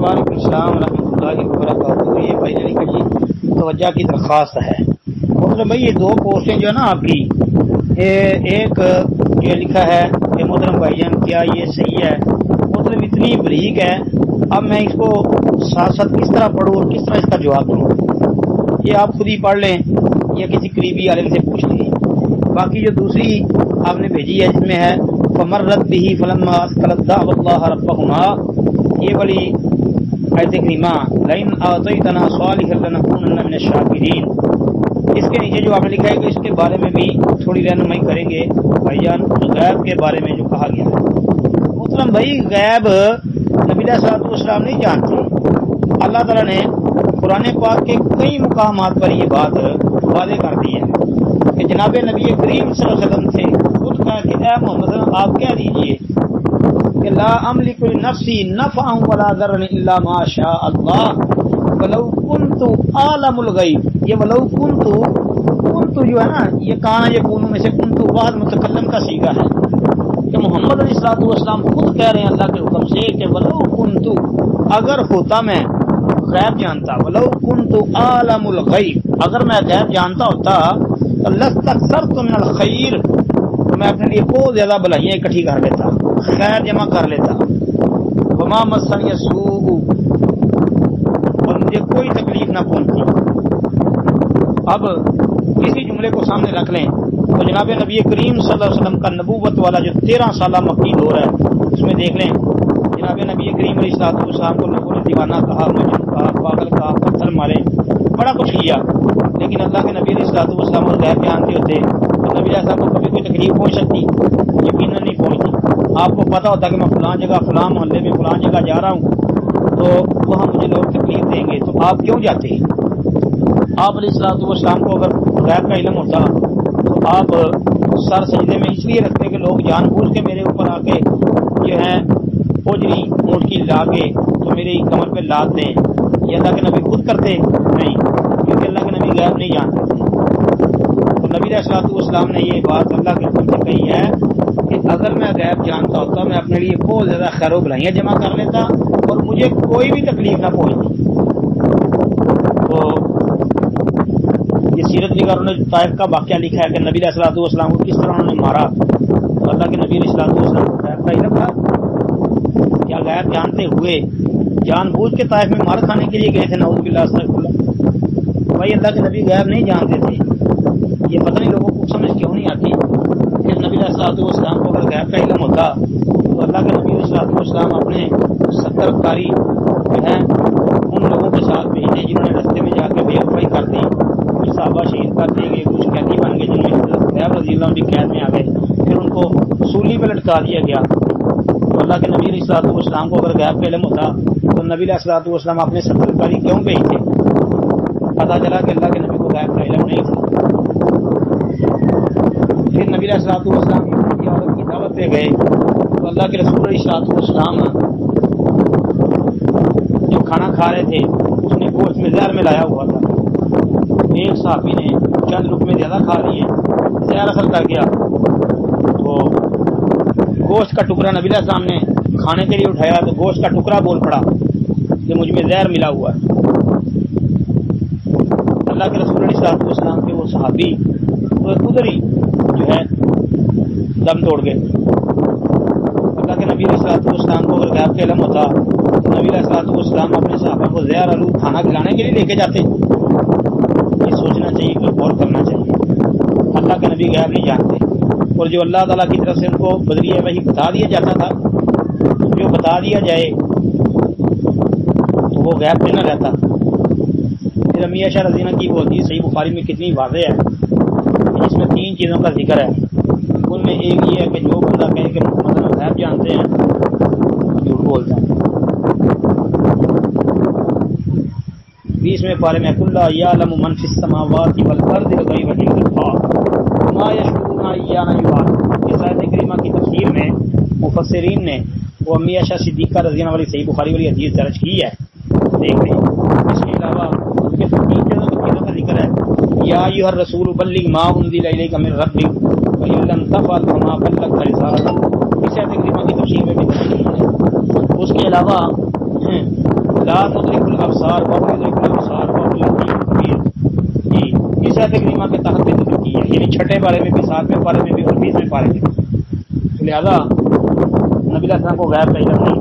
وعلیکم السلام ورحمۃ اللہ وبرکاتہ. یہ بھائی نے لکھا جی توجہ کی درخواست ہے. مطلب بھائی یہ دو پوسٹیں جو ہے نا آپ کی، ایک جو لکھا ہے کہ محترم بھائی جان کیا یہ صحیح ہے، مطلب اتنی بریک ہے. اب میں اس کو ساتھ ساتھ کس طرح پڑھوں اور کس طرح اس کا جواب دوں، یہ آپ خود ہی پڑھ لیں یا کسی قریبی عالم سے پوچھ لیں. باقی جو دوسری آپ نے بھیجی ہے جس میں ہے فمرت به فلما اثقلت دعوا الله ربهما، یہ والی آیت کریمہ لئن اعطیتنا صالحا لنکونن من الشاکرین، اس کے نیچے جو آپ نے لکھا ہے کہ اس کے بارے میں بھی تھوڑی رہنمائی کریں گے بھائی جان، غیب کے بارے میں جو کہا گیا ہے. مطلب بھائی غیب نبی علیہ الصلوۃ والسلام نہیں جانتے. اللہ تعالیٰ نے قرآن پاک کے کئی مقامات پر یہ بات واضح کر دی ہے کہ جناب نبی کریم صلی اللہ علیہ وسلم سے خود کہا کہ اے محمد آپ کہہ دیجئے کہ لا املک لنفسی نفعا ولا ضرا الا ما شاء اللہ ولو کنت عالم الغیب. یہ ولو کنت جو ہے نا یہ کانا یکون میں سے کنت بعد متکلم کا صیغہ ہے کہ محمد علیہ الصلوۃ والسلام خود کہہ رہے ہیں اللہ کے حکم سے کہ ولو کنت، اگر ہوتا میں غیب جانتا، ولو کنت عالم الغیب، اگر میں غیب جانتا ہوتا لستکثرت من الخیر، تو میں اپنے لیے بہت زیادہ بھلائیاں اکٹھی کر لیتا، خیر جمع کر لیتا. وما مسنی السوء، اور مجھے کوئی تکلیف نہ پہنچتی. اب اسی جملے کو سامنے رکھ لیں تو جناب نبی کریم صلی اللہ علیہ وسلم کا نبوت والا جو 13 سالہ مکی دور ہے اس میں دیکھ لیں جناب نبی کریم علیہ الصلوۃ والسلام کو لوگوں نے دیوانہ کہا، مجنون کہا، پاگل کہا، پتھر مارے، بڑا کچھ کیا، لیکن اللہ کے نبی علیہ الصلوۃ والسلام اور غیب جانتے ہوتے تو نبی علیہ السلام کو کبھی کوئی تکلیف پہنچ سکتی؟ یقیناً نہیں پہنچتی. آپ کو پتا ہوتا کہ میں فلاں جگہ فلاں محلے میں فلاں جگہ جا رہا ہوں تو وہاں مجھے لوگ تکلیف دیں گے، تو آپ کیوں جاتے ہیں؟ آپ علیہ الصلوۃ والسلام کو اگر غیب کا علم ہوتا تو آپ سر سجدے میں اس لیے رکھتے کہ لوگ جان بوجھ کے میرے اوپر آ کے جو ہے اوجری اونٹ کی لا کے تو میری کمر پہ لاد دیں. یہ اللہ کے نبی خود کرتے نہیں، کیونکہ اللہ کے نبی غیب نہیں جانتے تھے. تو نبی علیہ الصلوۃ والسلام نے یہ بات اللہ کے حکم سے کہی ہے کہ اگر میں غیب جانتا ہوتا میں اپنے لیے بہت زیادہ خیر و بھلائیاں جمع کر لیتا اور مجھے کوئی بھی تکلیف نہ پہنچتی. تو یہ سیرت نگاروں نے طائف کا واقعہ لکھا ہے کہ نبی علیہ الصلوۃ والسلام کو کس طرح انہوں نے مارا. تو اللہ کے نبی علیہ الصلوۃ والسلام کو غیب کا علم تھا؟ کیا غیب جانتے ہوئے جان بوجھ کے طائف میں مار کھانے کے لیے گئے تھے؟ نعوذ باللہ استغفر اللہ. بھائی اللہ کے نبی غیب نہیں جانتے تھے. یہ پتہ نہیں لوگوں کو سمجھ کیوں نہیں آتی کہ نبی علیہ الصلوۃ والسلام کو اگر غیب کا علم ہوتا تو اللہ کے نبی علیہ الصلوۃ والسلام اپنے 70 کاری جو ہیں ان لوگوں کے ساتھ بھیجتے جنہوں نے رستے میں جا کے بے وفائی کر دی، کچھ صحابہ شہید کر دیے گئے، کچھ قیدی بن گئے جن میں غیب رضی اللہ عنہ کی قید میں آ گئے، پھر ان کو سولی پہ لٹکا دیا گیا. تو اللہ کے نبی علیہ الصلوۃ والسلام کو اگر غیب کا علم ہوتا تو نبی علیہ الصلوۃ والسلام اپنے 70 کاری کیوں بھیجتے؟ پتہ چلا کہ اللہ کے نبی کو غیب کا علم نہیں تھا. پھر نبی علیہ الصلوۃ والسلام کی عورت کی دعوت پہ گئے تو اللہ کے رسول علیہ الصلوۃ والسلام جو کھانا کھا رہے تھے اس نے گوشت میں زہر ملایا ہوا تھا. ایک صحابی نے چند لقمے زیادہ کھا لیے، زہر اثر کر گیا، تو گوشت کا ٹکڑا نبی علیہ السلام نے کھانے کے لیے اٹھایا تو گوشت کا ٹکڑا بول پڑا کہ مجھ میں زہر ملا ہوا ہے. اللہ کے رسول علیہ الصلوۃ والسلام کے وہ صحابی ادھر ہی جو ہے دم توڑ گئے. اللہ کے نبی علیہ الصلوۃ والسلام کو اگر غیب کا علم ہوتا تو نبی علیہ الصلوۃ والسلام اپنے صحابہ کو زہر آلود کھانا کھلانے کے لیے لے کے جاتے. یہ سوچنا چاہیے کہ غور کرنا چاہیے. اللہ کے نبی غیب نہیں جانتے، اور جو اللہ تعالیٰ کی طرف سے ان کو بدریہ وحی بتا دیا جاتا تھا، جو بتا دیا جائے تو وہ غیب پہ نہ رہتا. پھر امی عائشہ رضی اللہ عنہا کی وہ حدیث صحیح بخاری میں کتنی واضح ہے، جس میں 3 چیزوں کا ذکر ہے. ان میں ایک یہ ہے کہ جو بندہ کہے کہ محمد غیب جانتے ہیں جھوٹ بولتا ہے. 20ویں پارے میں قل لا یعلم من فی السماوات والارض الغیب الا اللہ وما یشعرون ایان یبعثون. اس آیت کریمہ کی تفسیر میں مفسرین نے وہ امی عائشہ صدیقہ رضی اللہ عنہا والی صحیح بخاری والی حدیث درج کی ہے، دیکھ لیں. اس کے علاوہ اس کے 3 چیزوں کا ذکر ہے. یا ایھا الرسول بلغ ما انزل الیک من ربک وان لم تفعل فما بلغت رسالتہ. اس آیت کریمہ کی تفسیر میں بھی تفصیل ہے. اس کے علاوہ لا تدرک الابصار وهو يدرك الابصار وهو اللطيف الخبیر جی اس آیت کریمہ کے تحت بھی ذکر کی ہے، یعنی چھٹے بارے میں بھی، ساتویں بارے میں بھی اور 20ویں بارے میں بھی۔ لہذا نبی علیہ السلام کو غیب کا علم نہیں